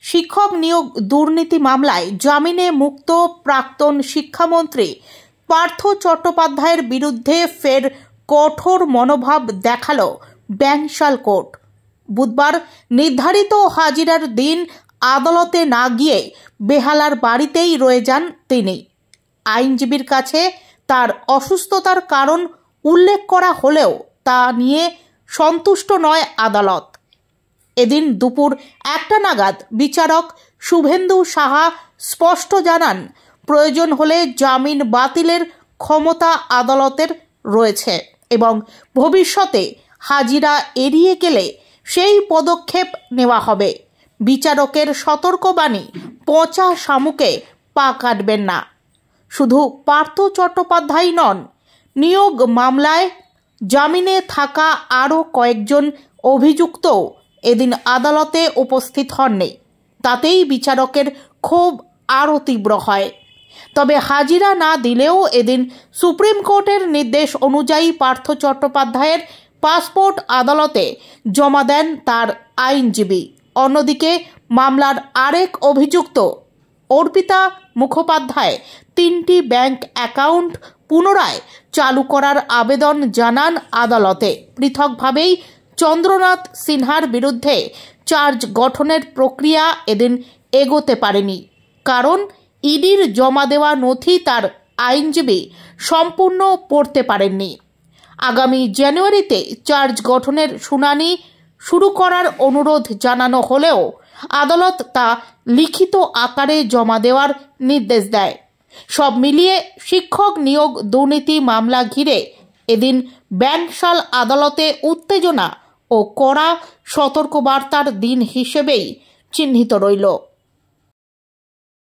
শিক্ষক নিয়োগ দুর্নীতি মামলায় জামিনে মুক্ত প্রাক্তন শিক্ষামন্ত্রী পার্থ চট্টোপাধ্যায়ের বিরুদ্ধে ফের কঠোর মনোভাব দেখালো ব্যাংশাল কোর্ট। বুধবার নির্ধারিত হাজিরার দিন আদালতে না গিয়ে বেহালার বাড়িতেই রয়ে যান তিনি। আইনজীবীর কাছে তার অসুস্থতার কারণ উল্লেখ করা হলেও তা নিয়ে সন্তুষ্ট নয় আদালত। এদিন দুপুর 1টা নাগাদ বিচারক শুভেন্দু সাহা স্পষ্ট জানান, প্রয়োজন হলে জামিন বাতিলের ক্ষমতা আদালতের রয়েছে এবং ভবিষ্যতে হাজিরা এড়িয়ে গেলে সেই পদক্ষেপ নেওয়া হবে। বিচারকের সতর্কবাণী, পচা শামুকে পা কাটবেন না। শুধু পার্থ চট্টোপাধ্যায় নন, নিয়োগ মামলায় জামিনে থাকা আরও কয়েকজন অভিযুক্তও এদিন আদালতে উপস্থিত হননি। তাতেই বিচারকের ক্ষোভ আরও তীব্র হয়। তবে হাজিরা না দিলেও এদিন সুপ্রিম কোর্টের নির্দেশ অনুযায়ী পার্থ চট্টোপাধ্যায়ের পাসপোর্ট আদালতে জমা দেন তার আইনজীবী। অন্যদিকে মামলার আরেক অভিযুক্ত অর্পিতা মুখোপাধ্যায় 3টি ব্যাংক অ্যাকাউন্ট পুনরায় চালু করার আবেদন জানান আদালতে। পৃথকভাবেই চন্দ্রনাথ সিনহার বিরুদ্ধে চার্জ গঠনের প্রক্রিয়া এদিন এগোতে পারেনি, কারণ ইডির জমা দেওয়া নথি তার আইনজীবী সম্পূর্ণ পড়তে পারেননি। আগামী জানুয়ারিতে চার্জ গঠনের শুনানি শুরু করার অনুরোধ জানানো হলেও আদালত তা লিখিত আকারে জমা দেওয়ার নির্দেশ দেয়। সব মিলিয়ে শিক্ষক নিয়োগ দুর্নীতি মামলা ঘিরে এদিন ব্যাংশাল আদালতে উত্তেজনা ও কড়া সতর্কবার্তার দিন হিসেবেই চিহ্নিত রইল।